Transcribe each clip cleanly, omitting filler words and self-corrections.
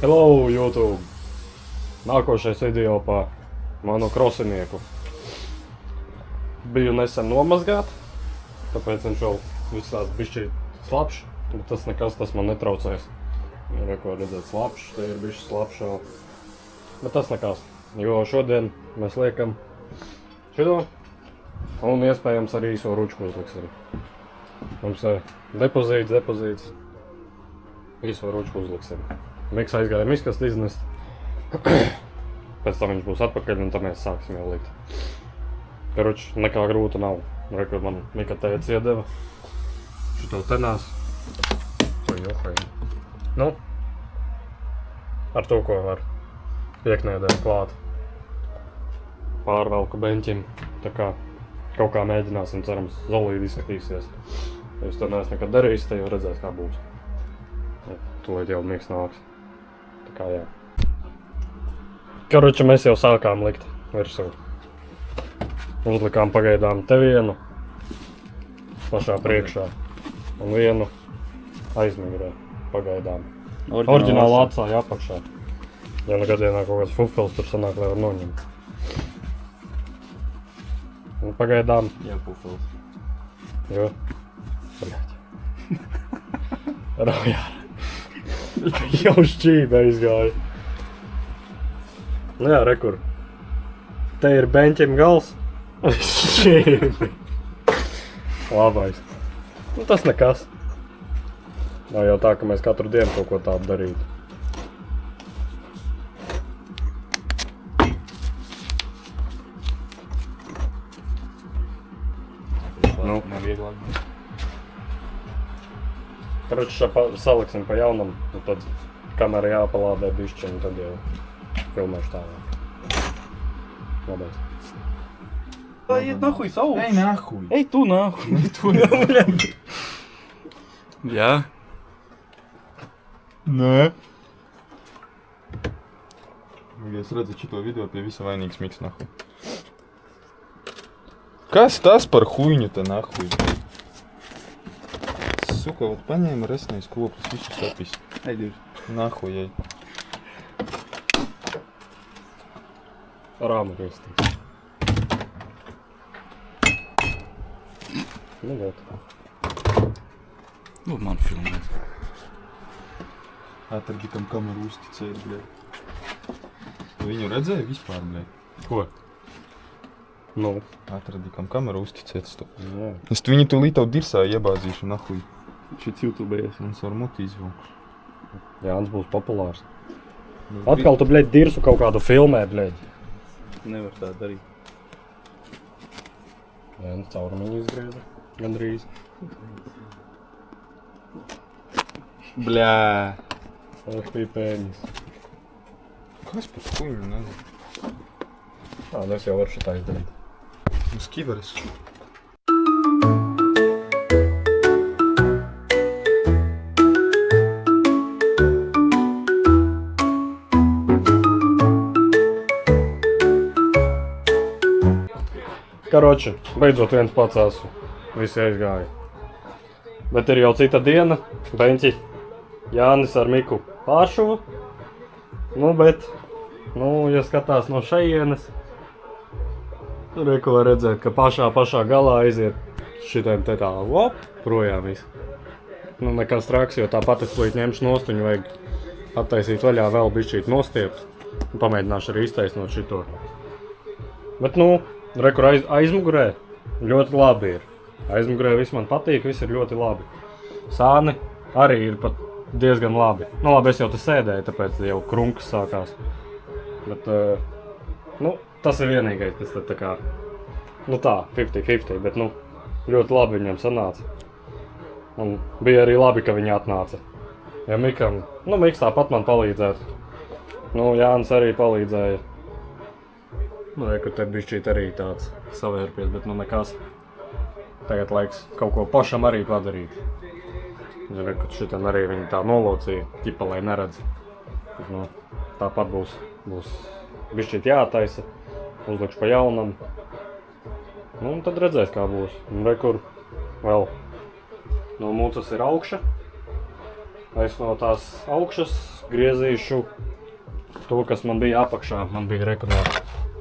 Hello, YouTube! Nākošais video par manu krosinieku. Biju nesen nomazgāt, tāpēc viņš vēl viss tāds bišķi slapšs, bet tas nekas, tas man netraucēs. Ir ko redzēt slapšs, te ir bišķi slapšs vēl. Bet tas nekas, jo šodien mēs liekam šito un iespējams arī īso ručku uzliksim. Mums depozīts, īso ručku uzliksim. Miks aizgāja miskast iznest. Pēc tam viņš būs atpakaļ un tad mēs sāksim jau likt. Karoči, nekā grūta nav. Rekur man Mika tēts iedeva. Šito tenās. Nu, ar to, ko var pieknēdēt klāt. Pārvelku beņķim. Tā kā kaut kā mēģināsim, cerams, zolīdi izskatīsies. Ja es to neesmu nekad darījis, tad jau redzēs, kā būs. Tūlīt jau Miks nāks. Tā kā jā. Karoči, mēs jau sākām likt virsū. Uzlikām pagaidām te vienu pašā priekšā un vienu aizmigurē pagaidām. Oriģināli atstāja apakšā. Ja nu gadienā kaut kāds fufels tur sanāk, lai var noņemt. Un pagaidām... Jā, fufels. Jo. Bļaķi. Raujāra. Jau šķība izgāja. Nu jā, rekur. Te ir beņķim gals. Šķībi. Labais. Nu tas nekas. Nav jau tā, ka mēs katru dienu kaut ko tādu darītu. Nu. Nav vieglāk. Karoči, saliksim pa jaunam, un tad kamera jāpalādē bišķi, un tad jau filmēšu tālāk. Labais. Iet nahuj savu! Ej nahuj! Ej tu nahuj! Ej tu nahuj! Jā? Nē. Ja es redzu šito video, pie visa vainīgs Miks nahuj. Kas tas par huiņu te nahuj? Suka, вот paņēma resnais koplis, visu sapis. Ej, divi. Nahuj, ej. Rāmu rīstīt. Nu, vot. Nu, man filmēt. Atradi, kam kameru uzticēt, bļē. Tu viņu redzēji vispār, bļē? Ko? Nu. Atradi, kam kameru uzticēt, stop. Jā. Es tu viņu tūlīt tavu dirsā iebāzīšu, nahuj. Šits YouTube ies. Un ar muti izvilku. Jānis būs populārs. Atkal tu, bļeģi, dirsu kaut kādu filmē, bļeģi. Nevar tā darīt. Jānis caurumiņu izgrieza. Gandrīz. Bļā. Ach, bija pēņas. Kas par huiņu, nezinu? Nu es jau varu šitā izdarīt. Uz kiveres. Karoči, beidzot viens pats esmu. Visi aizgāja. Bet ir jau cita diena. Beņķi, Jānis ar Miku pāršuva. Nu, bet, ja skatās no šejienes, tur ir ko redzēt, ka pašā galā aiziet šitiem te tā, projām visu. Nu, nekas traks, jo tāpat es līdz ņemšu nost, viņu vajag attaisīt vaļā vēl bišķīt nostiept. Pamēģināšu arī iztaisnot šito. Bet, rekur aizmugurē ļoti labi ir. Aizmugurē viss man patīk, viss ir ļoti labi. Sāni arī ir pat diezgan labi. Nu labi, es jau te sēdēju, tāpēc jau krunkas sākās. Bet, tas ir vienīgais, kas tad tā kā, 50-50, bet, ļoti labi viņam sanāca. Un bija arī labi, ka viņi atnāca. Ja Mikam, Miks tāpat man palīdzētu. Jānis arī palīdzēja. Reku te bišķīt arī tāds savērpies, bet nekas. Tagad laiks kaut ko pašam arī padarīt. Reku šitam arī viņi tā nolocīja, ķipa, lai neredz. Bet, tāpat būs bišķīt jātaisa, uzlikšu pa jaunam. Un tad redzēs, kā būs. Un rekur vēl no mūcas ir augša. es no tās augšas griezīšu to, kas man bija apakšā. Man bija reku no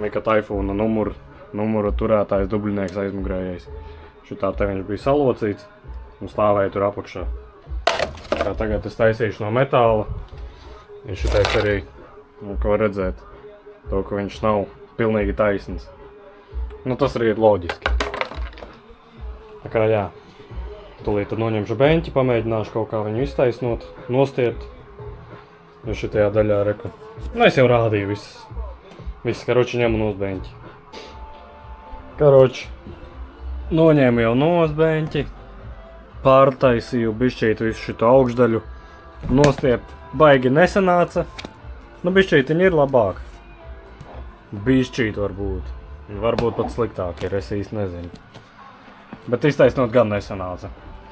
Mika Taifūna numuru turētājs dubļinieks aizmugurējais. Šitā te viņš bija salocīts un stāvēja tur apakšā. Kā tagad es taisīšu no metāla. Un šitais arī, ko var redzēt, to, ka viņš nav pilnīgi taisns. Nu, tas arī ir loģiski. Tā kā jā, tūlīt tad noņemšu beņķi, pamēģināšu kaut kā viņu iztaisnot, nostiet. Jo šitajā daļā reku. Nu, es jau rādīju viss karoči ņemu nos beņķi. Karoči, noņēmu jau nos beņķi, pārtaisīju bišķīt visu šito augšdaļu, nostiep baigi nesanāca. Nu, bišķītiņi ir labāk. Bišķīt varbūt. Varbūt pat sliktāk ir, es īsti nezinu. Bet iztaisnot gan nesanāca.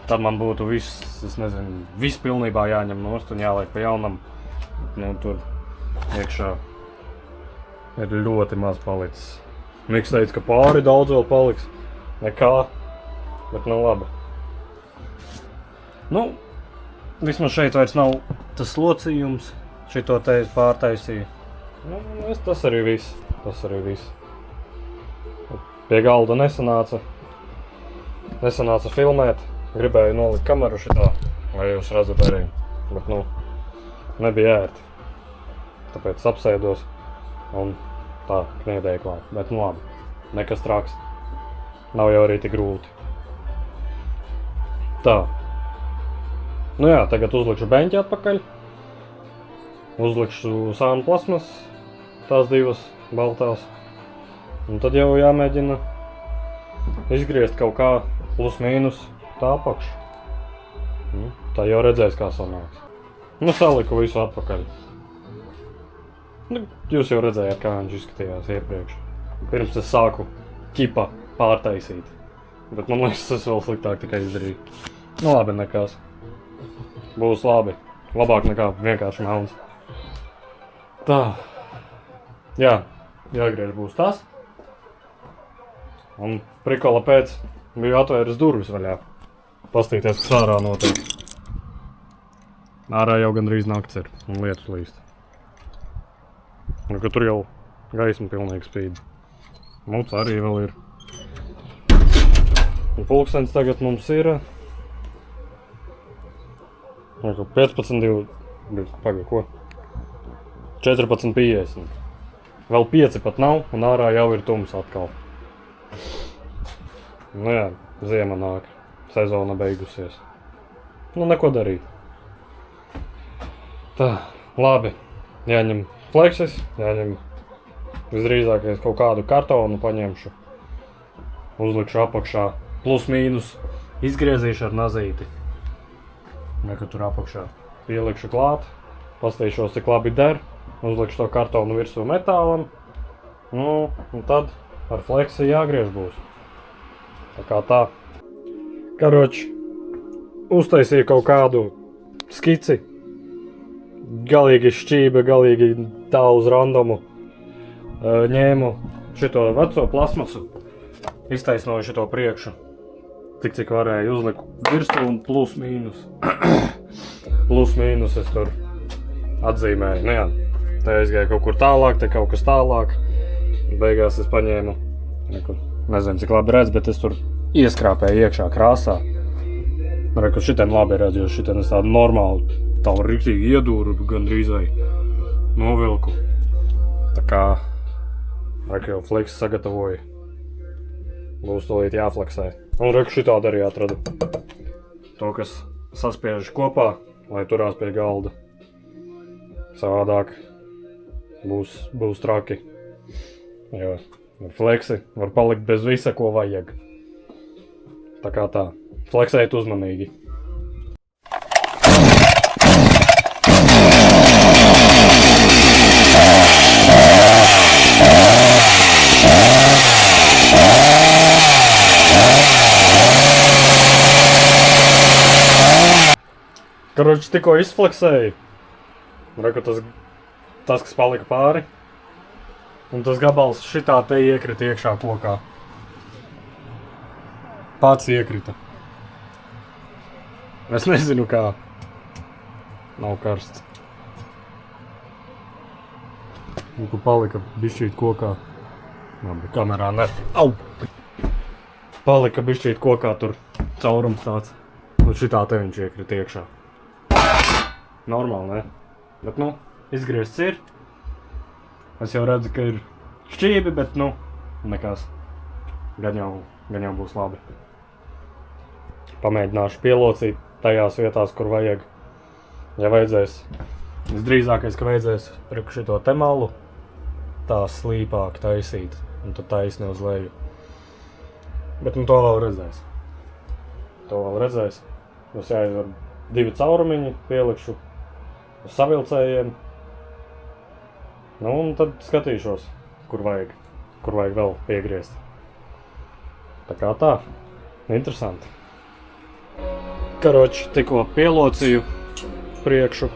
Tad man būtu viss pilnībā jāņem nost un jāliek pa jaunam. Nu, tur iekšā ir ļoti maz palicis. Miks teica, ka pāri daudz vēl paliks. Nekā, bet nu labi. Nu, vismaz šeit vairs nav tas locījums. Šito te es pārtaisīju. Nu, tas arī viss. Pie galda nesanāca filmēt. Gribēju nolikt kameru šitā, lai jūs redzat arī. Bet, nu, nebija ērti. Tāpēc apsēdos un tā kniedēju klāt. Bet, nu labi, nekas traks. Nav jau arī tik grūti. Tā. Nu jā, tagad uzlikšu beņķi atpakaļ. Uzlikšu sānu plasmas, tās divas baltās. Un tad jau jāmēģina izgriezt kaut kā plus mīnus tā apakšu. Nu, tā jau redzēs, kā sanāks. Nu, saliku visu atpakaļ. Nu, jūs jau redzējāt, kā viņš izskatījās iepriekš. Pirms es sāku ķipa pārtaisīt. Bet man liekas, tas vēl sliktāk tikai izdarīju. Nu labi, nekas. Būs labi. Labāk nekā vienkārši melns. Tā. Jā, jāgriež būs tas. Un prikola pēc biju atvēris durvis vaļā. Pastīties, kas ārā notiek. Ārā jau gandrīz nakts ir un lietus līst. Un ka tur jau gaisma pilnīgi spīd. Mums arī vēl ir. Un pulkstenis tagad mums ir 14:50. Vēl 5 pat nav, un ārā jau ir tums atkal. Nu jā, ziema nāk, sezona beigusies. Nu, neko darīt. Tā, labi. Jāņem fleksis, jāņem visdrīzākais kaut kādu kartonu paņemšu. Uzlikšu apakšā plus mīnus, izgriezīšu ar nazīti. Nekad tur apakšā. Pielikšu klāt, pastīšos, cik labi der. Uzlikšu to kartonu virsū metālam. Nu, un tad ar fleksi jāgriež būs. Tā kā tā. Karoči, uztaisīju kaut kādu skici. Galīgi šķība, galīgi tā uz randomu. Ņēmu šito veco plasmasu. Iztaisnoju šito priekšu. Tik cik varēju, uzliku virsū un plus mīnus. Plus mīnus es tur atzīmēju. Nu jā, te aizgāju kaut kur tālāk, te kaut kas tālāk. Beigās es paņēmu, nezinu cik labi redz, bet es tur ieskrāpēju iekšā krāsā. Reku, šitien labi redz, jo šitien es tādu normālu, tādu riktīgi iedūru gandrīz vai novilku. Tā kā, reku jau fleks sagatavoju. Būs tūlīt jāfleksē. Un reku šitādu arī atradu. To, kas saspiež kopā, lai turās pie galda. Savādāk būs traki. Jo ar fleksi var palikt bez visa, ko vajag. Tā kā tā. Fleksēt uzmanīgi. Karoči, tikko izfleksēju. Reku tas, kas palika pāri. Un tas gabals šitā te iekrita iekšā kokā. Pats iekrita. Es nezinu kā. Nav karsts. Un kur palika bišķīt kokā. Labi, kamerā ne. Au! Palika bišķīt kokā tur caurums tāds. Un šitā te viņš iekrita iekšā. Normāli, ne? Bet nu, izgriezts ir. Es jau redzu, ka ir šķībi, bet nu, nekas. Gan jau būs labi. Pamēģināšu pielocīt tajās vietās, kur vajag. Ja vajadzēs, visdrīzākais, ka vajadzēs priekš šito te malu tā slīpāk taisīt, un tad taisni uz leju. Bet nu to vēl redzēs. Mums jāizvar 2 caurumiņi, pielikšu uz savilcējiem. Nu un tad skatīšos, kur vajag vēl piegriezt. Tā kā tā, interesanti. Karoči, tikko pielocīju priekšu.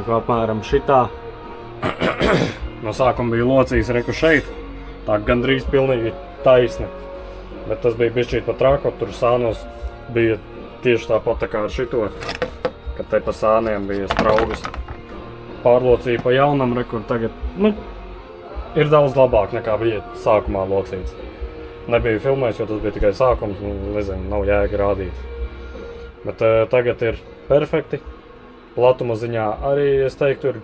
Apmēram šitā. No sākuma bija locījis reku šeit. Tā gandrīz pilnīgi taisni. Bet tas bija bišķīt pa traku, tur sānos bija tieši tāpat tā kā ar šito. Kad te pa sāniem bija spraugas. Pārlocīju pa jaunam reku, tagad, nu, ir daudz labāk nekā bija sākumā locīts. Nebija filmējis, jo tas bija tikai sākums, un nezinu, nav jēga rādīt. Bet tagad ir perfekti. Platuma ziņā arī, es teiktu, ir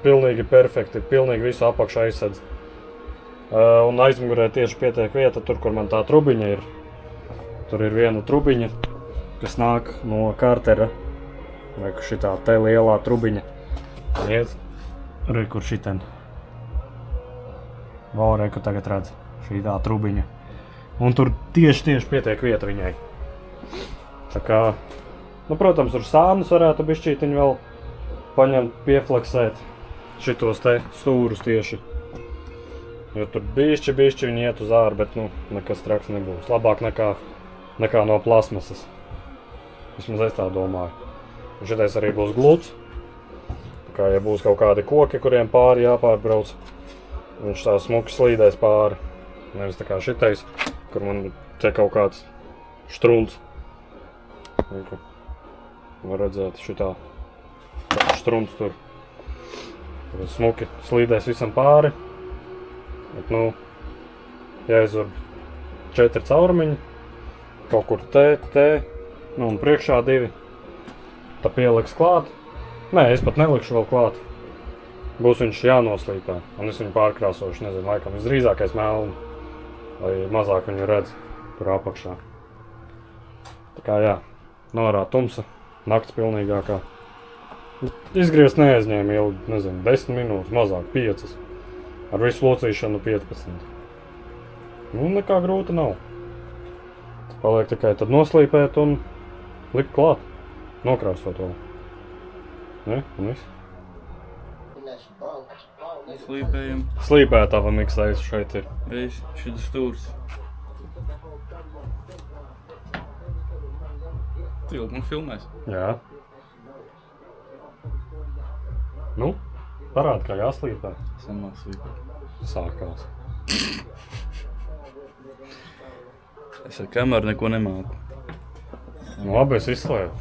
pilnīgi perfekti. Pilnīgi visu apakšu aizsedz. Un aizmugurē tieši pietiek vieta, tur, kur man tā trubiņa ir. Tur ir viena trubiņa, kas nāk no kartera. Vai šitā te lielā trubiņa. Iet. Re, kur šiten. Vau, re, kur tagad redz. Šitā trubiņa. Un tur tieši pietiek vieta viņai. Tā kā, nu, protams, tur sānus varētu bišķītiņu vēl paņemt, piefleksēt šitos te stūrus tieši. Jo tur bišķi viņi iet uz āru, bet, nu, nekas traks nebūs. Labāk nekā no plasmasas. Vismaz es tā domāju. Un šitais arī būs gluds. Tā kā, ja būs kaut kādi koki, kuriem pāri jāpārbrauc, viņš tā smuki slīdēs pāri. Nevis tā kā šitais, kur man te kaut kāds štrunts. Var redzēt šitā štrunts tur. Tur smuki slīdēs visam pāri. Bet, nu, jāizvar 4 caurumiņi. Kaut kur te, nu un priekšā 2. Tā pieliks klāt. Nē, es pat nelikšu vēl klāt. Būs viņš jānoslīpē. Un es viņu pārkrāsošu, nezinu, laikam visdrīzākais melnu. Lai mazāk viņu redz tur apakšā. Tā kā jā, norā tumsa, nakts pilnīgākā. Izgriezt neaizņēma ilgi, nezinu, 10 minūtes, mazāk, 5. Ar visu locīšanu 15. Nu, nekā grūti nav. Paliek tikai tad noslīpēt un likt klāt. Nokrāsot vēl. Ne? Un viss. Slīpējam. Slīpētava miksējs šeit ir. Veids, šitas stūrs. Tu jau man filmēs? Jā. Nu, parādi, kā jāslīpē. Samāk slīpē. Sākās. Es ar kameru neko nemāku. Nu, labi, es izslēju.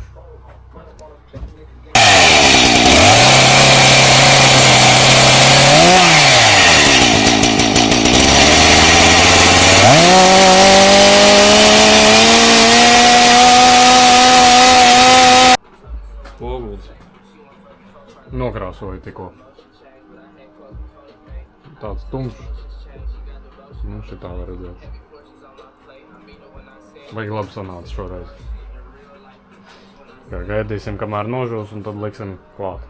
Poguls. Nokrāsoju tikko. Tāds tumšs. Nu, šitā var redzēt. Vajag labi sanāca šoreiz. Gaidīsim, kamēr nožūs, un tad liksim klāt.